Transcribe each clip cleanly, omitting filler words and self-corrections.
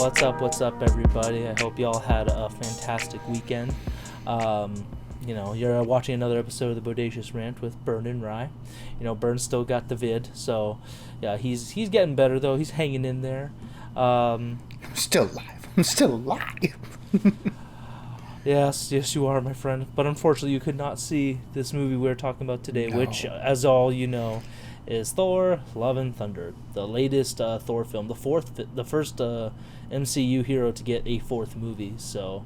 What's up, everybody? I hope y'all had a fantastic weekend. You're watching another episode of the Bodacious Rant with Burn and Rye. Burn's still got the vid, so yeah, he's getting better though. He's hanging in there. I'm still alive. I'm still alive. Yes, you are, my friend. But unfortunately, you could not see this movie we're talking about today, No. which, as all you know, is Thor: Love and Thunder, the latest Thor film, the first MCU hero to get a fourth movie. So,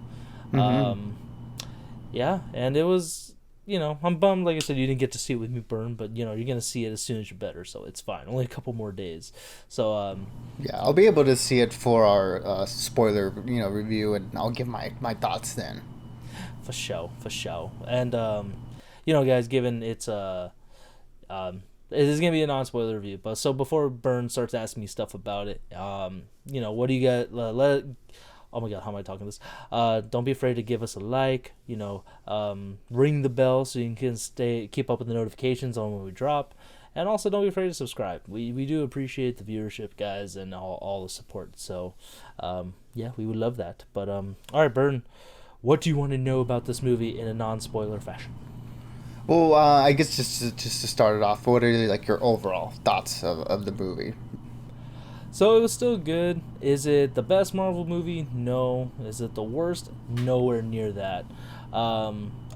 yeah, and it was, I'm bummed. Like I said, you didn't get to see it with me, Burn, but you're gonna see it as soon as you're better, so it's fine. Only a couple more days. So, Yeah, I'll be able to see it for our spoiler, review, and I'll give my thoughts then. for show, and guys, given it's it is gonna be a non-spoiler review, but so before Burn starts asking me stuff about it, what do you got? Oh my god, how am I talking this? Don't be afraid to give us a like. Ring the bell so you can keep up with the notifications on when we drop, and also don't be afraid to subscribe. We do appreciate the viewership, guys, and all the support. So, yeah, we would love that. But all right, Burn, what do you want to know about this movie in a non-spoiler fashion? Well, I guess just to start it off, what are like your overall thoughts of the movie? So it was still good. Is it the best Marvel movie? No. Is it the worst? Nowhere near that. I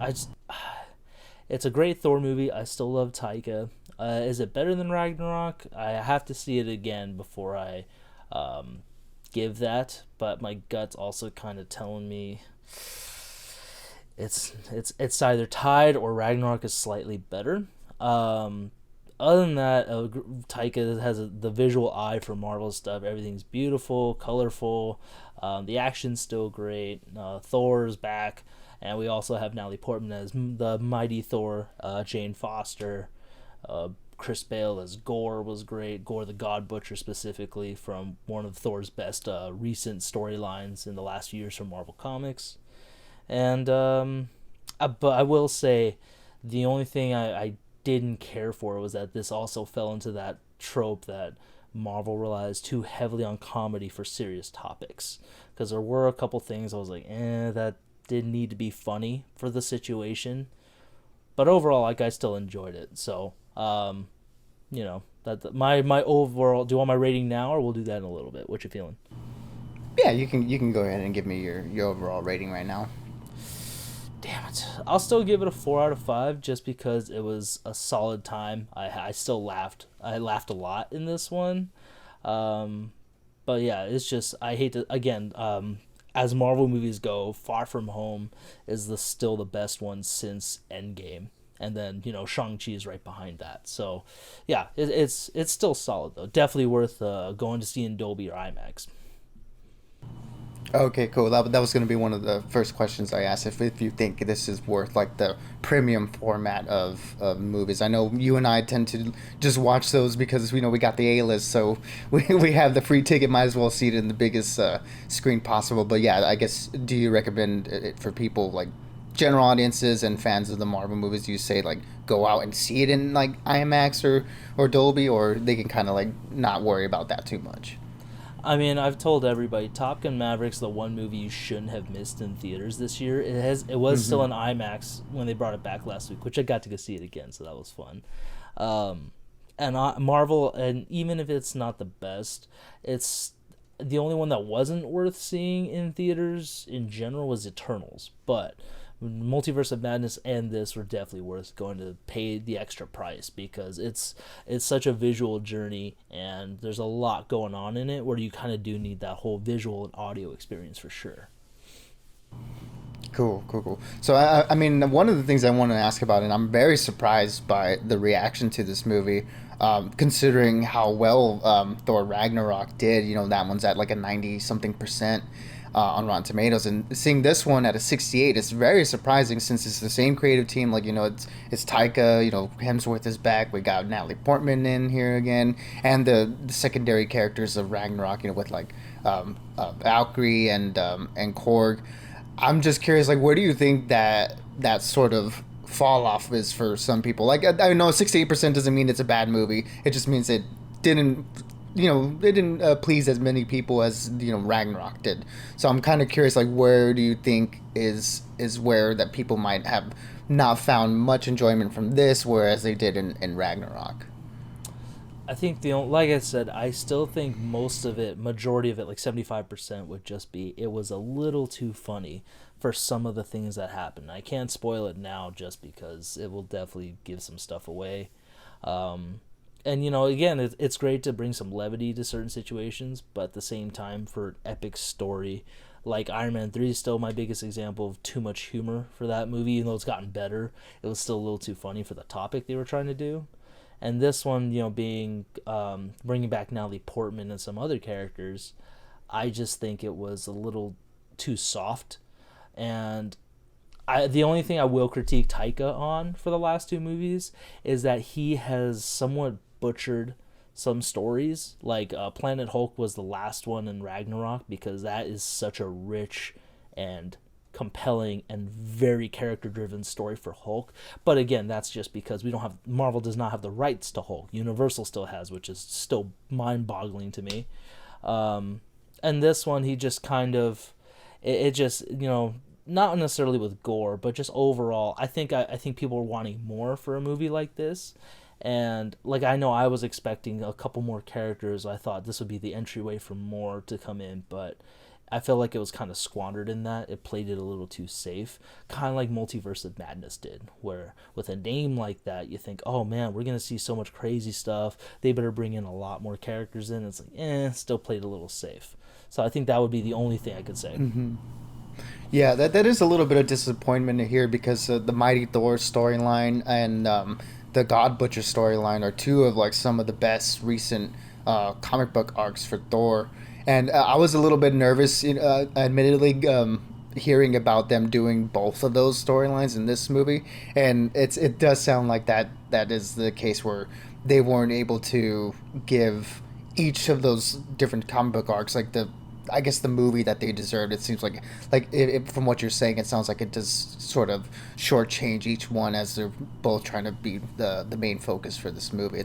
just, it's a great Thor movie. I still love Taika. Is it better than Ragnarok? I have to see it again before I give that. But my gut's also kind of telling me it's either tied or Ragnarok is slightly better. Other than that, Taika has the visual eye for Marvel stuff. Everything's beautiful, colorful. The action's still great. Thor's back, and we also have Natalie Portman as the mighty Thor. Jane Foster, Chris Bale as Gore was great. Gore the God Butcher, specifically from one of Thor's best recent storylines in the last few years from Marvel Comics. And but I will say, the only thing I didn't care for was that this also fell into that trope that Marvel relies too heavily on comedy for serious topics. Because there were a couple things I was like, that didn't need to be funny for the situation. But overall, like, I still enjoyed it. So, my overall. Do you want my rating now, or we'll do that in a little bit? What you feeling? Yeah, you can go ahead and give me your overall rating right now. Damn it. I'll still give it a 4 out of 5 just because it was a solid time. I still laughed. I laughed a lot in this one. But yeah, it's just, I hate to, again, as Marvel movies go, Far From Home is still the best one since Endgame. And then, Shang-Chi is right behind that. So, yeah, it's still solid, though. Definitely worth going to see in Dolby or IMAX. Okay, cool. That was going to be one of the first questions I asked, if you think this is worth like the premium format of movies. I know you and I tend to just watch those because we got the A-list, so we have the free ticket. Might as well see it in the biggest screen possible. But yeah, I guess, do you recommend it for people like general audiences and fans of the Marvel movies? Do you say like go out and see it in like IMAX or Dolby, or they can kind of like not worry about that too much? I mean, I've told everybody, Top Gun Maverick's the one movie you shouldn't have missed in theaters this year. It was still in IMAX when they brought it back last week, which I got to go see it again, so that was fun. Marvel, and even if it's not the best, it's the only one that wasn't worth seeing in theaters in general was Eternals, but Multiverse of Madness and this were definitely worth going to pay the extra price, because it's such a visual journey and there's a lot going on in it where you kind of do need that whole visual and audio experience for sure. Cool. So, I mean, one of the things I want to ask about, and I'm very surprised by the reaction to this movie, considering how well Thor Ragnarok did. That one's at like a 90-something% on Rotten Tomatoes, and seeing this one at a 68 is very surprising, since it's the same creative team. Like, it's Taika, Hemsworth is back, we got Natalie Portman in here again, and the secondary characters of Ragnarok, with like Valkyrie and Korg. I'm just curious, like, where do you think that sort of fall off is for some people? Like, I know 68% doesn't mean it's a bad movie. It just means it didn't they didn't please as many people as Ragnarok did. So I'm kind of curious, like, where do you think is where that people might have not found much enjoyment from this, whereas they did in Ragnarok? I think like I said, I still think most of it, majority of it, like 75% would just be it was a little too funny for some of the things that happened. I can't spoil it now just because it will definitely give some stuff away. And again, it's great to bring some levity to certain situations, but at the same time, for epic story, like Iron Man 3 is still my biggest example of too much humor for that movie. Even though it's gotten better, it was still a little too funny for the topic they were trying to do. And this one, being bringing back Natalie Portman and some other characters, I just think it was a little too soft. And the only thing I will critique Taika on for the last two movies is that he has somewhat butchered some stories. Like Planet Hulk was the last one in Ragnarok, because that is such a rich and compelling and very character driven story for Hulk. But again, that's just because Marvel does not have the rights to Hulk. Universal still has, which is still mind boggling to me. And this one, he just kind of it just not necessarily with gore, but just overall, I think people are wanting more for a movie like this. And like, I know I was expecting a couple more characters. I thought this would be the entryway for more to come in, but I feel like it was kind of squandered in that. It played it a little too safe, kind of like Multiverse of Madness did, where with a name like that, you think, oh man, we're gonna see so much crazy stuff. They better bring in a lot more characters in. It's like, still played a little safe. So I think that would be the only thing I could say. Yeah, that is a little bit of disappointment to hear, because the Mighty Thor storyline and the God Butcher storyline are two of like some of the best recent comic book arcs for Thor. And I was a little bit nervous, admittedly, hearing about them doing both of those storylines in this movie. And it does sound like that is the case, where they weren't able to give each of those different comic book arcs like the I guess the movie that they deserved. It seems from what you're saying, it sounds like it does sort of shortchange each one, as they're both trying to be the main focus for this movie.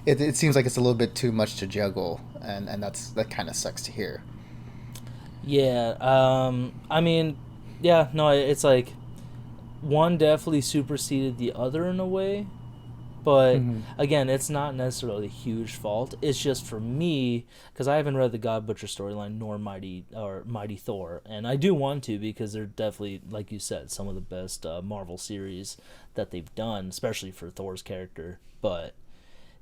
It seems like it's a little bit too much to juggle, and that kind of sucks to hear. Yeah. I mean, yeah. No, it's like one definitely superseded the other in a way. But Hmm. again, it's not necessarily a huge fault. It's just for me, because I haven't read the God Butcher storyline nor Mighty Thor, and I do want to, because they're definitely, like you said, some of the best Marvel series that they've done, especially for Thor's character. But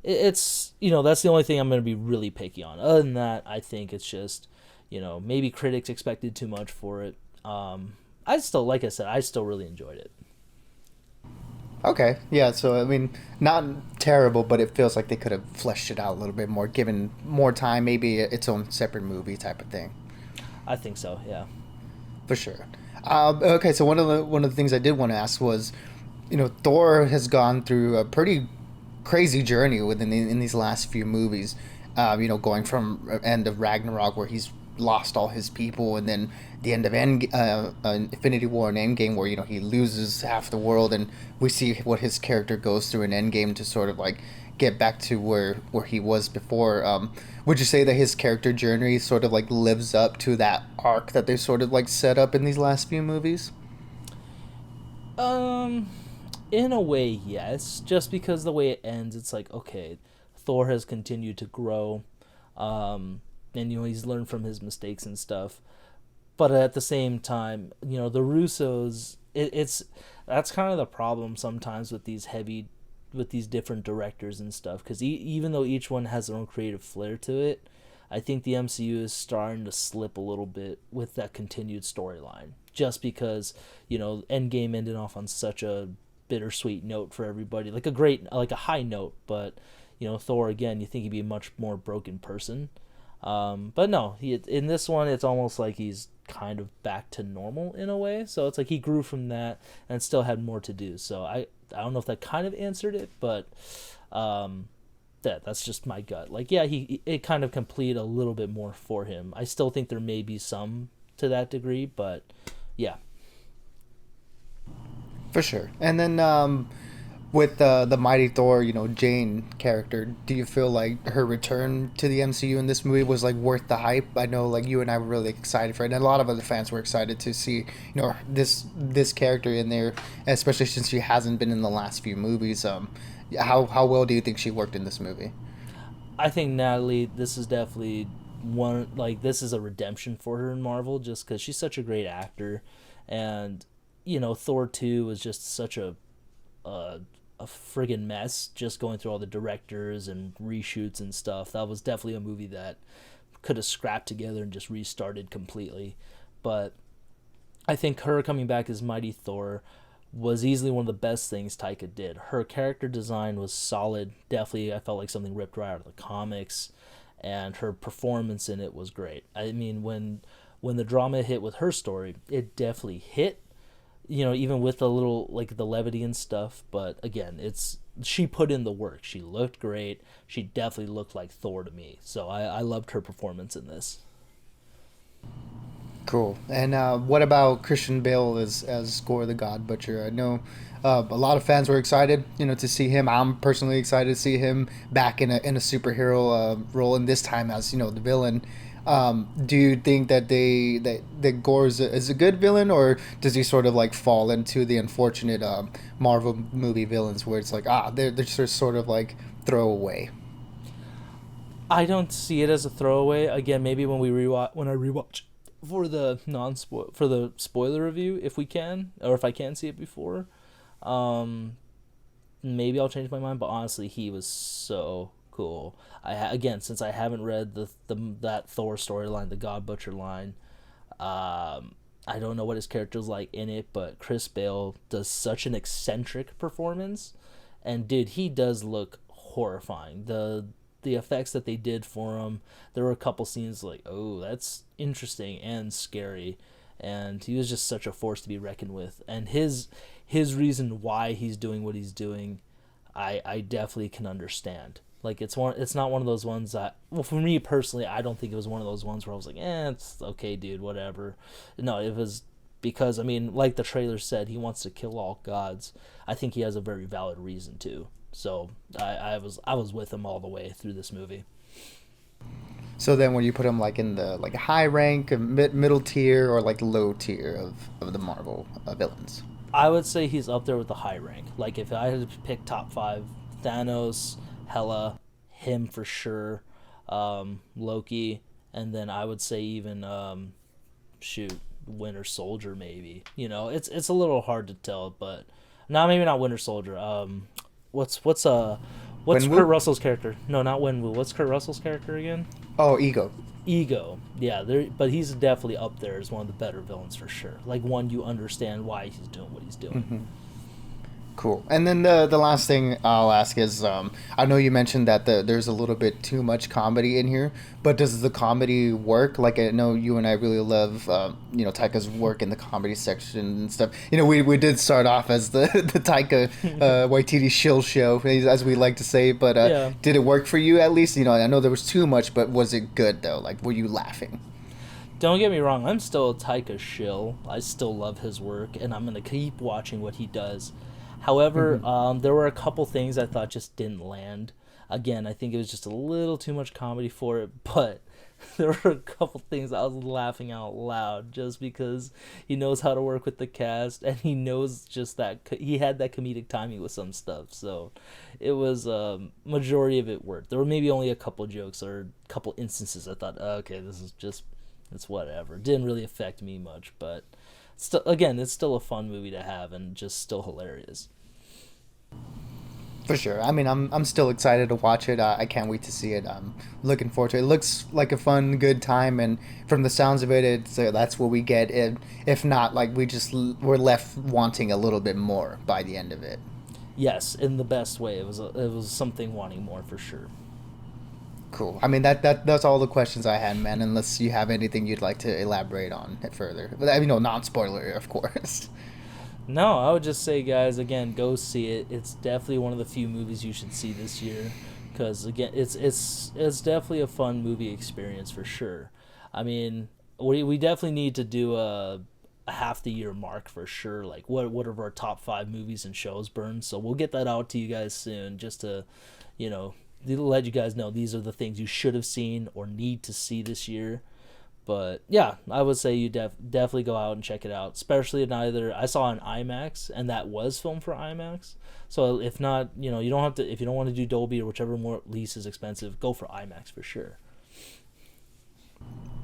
it's that's the only thing I'm going to be really picky on. Other than that, I think it's just maybe critics expected too much for it. I still, like I said, I still really enjoyed it. Okay, yeah. So I mean, not terrible, but it feels like they could have fleshed it out a little bit more, given more time, maybe its own separate movie type of thing. I think so. Yeah. For sure. Okay, so one of the things I did want to ask was, Thor has gone through a pretty crazy journey in these last few movies. Going from end of Ragnarok, where he's lost all his people, and then the end of Infinity War and Endgame, where he loses half the world, and we see what his character goes through in Endgame to sort of like get back to where he was before. Would you say that his character journey sort of like lives up to that arc that they sort of like set up in these last few movies? Um, in a way, yes. Just because the way it ends, it's like, okay, Thor has continued to grow, and he's learned from his mistakes and stuff. But at the same time, the Russos, it's that's kind of the problem sometimes with these different directors and stuff, because even though each one has their own creative flair to it, I think the MCU is starting to slip a little bit with that continued storyline. Just because Endgame ended off on such a bittersweet note for everybody, like a high note, but Thor, again, you think he'd be a much more broken person. But no, in this one, it's almost like he's kind of back to normal in a way. So it's like he grew from that and still had more to do. So I don't know if that kind of answered it, but that's just my gut. Like, yeah, it kind of completed a little bit more for him. I still think there may be some to that degree, but yeah. For sure. And then With the Mighty Thor, Jane character, do you feel like her return to the MCU in this movie was like worth the hype? I know like you and I were really excited for it, and a lot of other fans were excited to see this character in there, especially since she hasn't been in the last few movies. How well do you think she worked in this movie? I think Natalie, this is definitely one, like, this is a redemption for her in Marvel just because she's such a great actor. And, Thor 2 was just such a, a friggin' mess, just going through all the directors and reshoots and stuff. That was definitely a movie that could have scrapped together and just restarted completely. But I think her coming back as Mighty Thor was easily one of the best things Taika did. Her character design was solid. Definitely, I felt like something ripped right out of the comics, and her performance in it was great. I mean, when the drama hit with her story, it definitely hit. Even with a little like the levity and stuff. But again, she put in the work. She looked great. She definitely looked like Thor to me. So I loved her performance in this. Cool. And what about Christian Bale as Gore the God Butcher? I know a lot of fans were excited, to see him. I'm personally excited to see him back in a superhero role, and this time as the villain. Do you think that Gore is a good villain, or does he sort of like fall into the unfortunate Marvel movie villains where it's like they're just sort of like throwaway? I don't see it as a throwaway. Again, maybe when I rewatch for the spoiler review, if we can, or if I can see it before, um, maybe I'll change my mind. But honestly, he was so cool. Again, since I haven't read that Thor storyline, the God Butcher line, I don't know what his character's like in it, but Chris Bale does such an eccentric performance, and dude, he does look horrifying. The effects that they did for him, there were a couple scenes like, oh, that's interesting and scary, and he was just such a force to be reckoned with. And his reason why he's doing what he's doing, I definitely can understand. Like it's not one of those ones that, well, for me personally, I don't think it was one of those ones where I was like, it's okay, dude, whatever. No, it was because, I mean, like the trailer said, he wants to kill all gods. I think he has a very valid reason to. So I was with him all the way through this movie. So then, when you put him like in the like high rank, middle tier, or like low tier of the Marvel villains? I would say he's up there with the high rank. Like if I had to pick top five, Thanos, Hela, him for sure, Loki, and then I would say even shoot, Winter Soldier maybe. It's a little hard to tell, but no, maybe not Winter Soldier. What's Wenwu? Kurt Russell's character? No, not Wenwu. What's Kurt Russell's character again? Oh, Ego. Ego. Yeah, but he's definitely up there as one of the better villains for sure. Like one you understand why he's doing what he's doing. Mm-hmm. Cool. And then the last thing I'll ask is, I know you mentioned that there's a little bit too much comedy in here, but does the comedy work? Like I know you and I really love, Taika's work in the comedy section and stuff. We did start off as the the Taika Waititi shill show, as we like to say, but Yeah. did it work for you at least? I know there was too much, but was it good though? Like, were you laughing? Don't get me wrong, I'm still a Taika shill. I still love his work, and I'm gonna keep watching what he does. However, Mm-hmm. there were a couple things I thought just didn't land. Again, I think it was just a little too much comedy for it, but there were a couple things I was laughing out loud just because he knows how to work with the cast and he knows just that he had that comedic timing with some stuff. So it was majority of it worked. There were maybe only a couple jokes or a couple instances I thought, okay, this is just it's whatever. It didn't really affect me much, but still, again, it's still a fun movie to have and just still hilarious. For sure. I mean, I'm still excited to watch it. I can't wait to see it. I'm looking forward to it. It looks like a fun, good time, and from the sounds of it, that's what we get. If not, like we're left wanting a little bit more by the end of it. Yes, in the best way. It was something wanting more for sure. Cool. I mean, that's all the questions I had, man. Unless you have anything you'd like to elaborate on it further. But I mean, no, non-spoiler, of course. No, I would just say, guys, again, go see it. It's definitely one of the few movies you should see this year, because again, it's definitely a fun movie experience for sure. I mean, we definitely need to do a half the year mark for sure. Like what are our top 5 movies and shows burned? So we'll get that out to you guys soon, just to, you know, let you guys know these are the things you should have seen or need to see this year. But yeah, I would say you definitely go out and check it out. Especially in either I saw an IMAX, and that was filmed for IMAX. So if not, you know, you don't have to, if you don't want to do Dolby or whichever more least is expensive, go for IMAX for sure.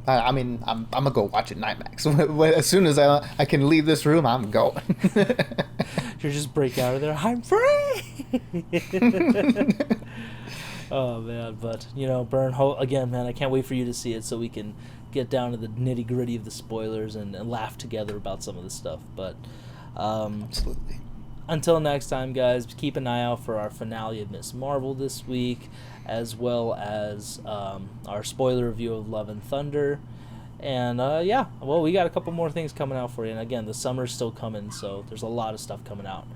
I mean, I'm gonna go watch it in IMAX. As soon as I can leave this room, I'm going. You just break out of there. I'm free. Oh man, but you know, again, man. I can't wait for you to see it so we can get down to the nitty gritty of the spoilers and laugh together about some of the stuff. But Absolutely. until next time, guys, keep an eye out for our finale of Miss Marvel this week, as well as our spoiler review of Love and Thunder. And yeah, well, we got a couple more things coming out for you. And again, the summer's still coming, so there's a lot of stuff coming out.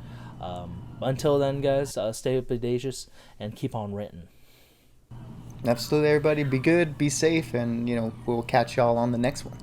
Until then, guys, stay bodacious and keep on ranting. Absolutely, everybody. Be good, be safe, and we'll catch y'all on the next one.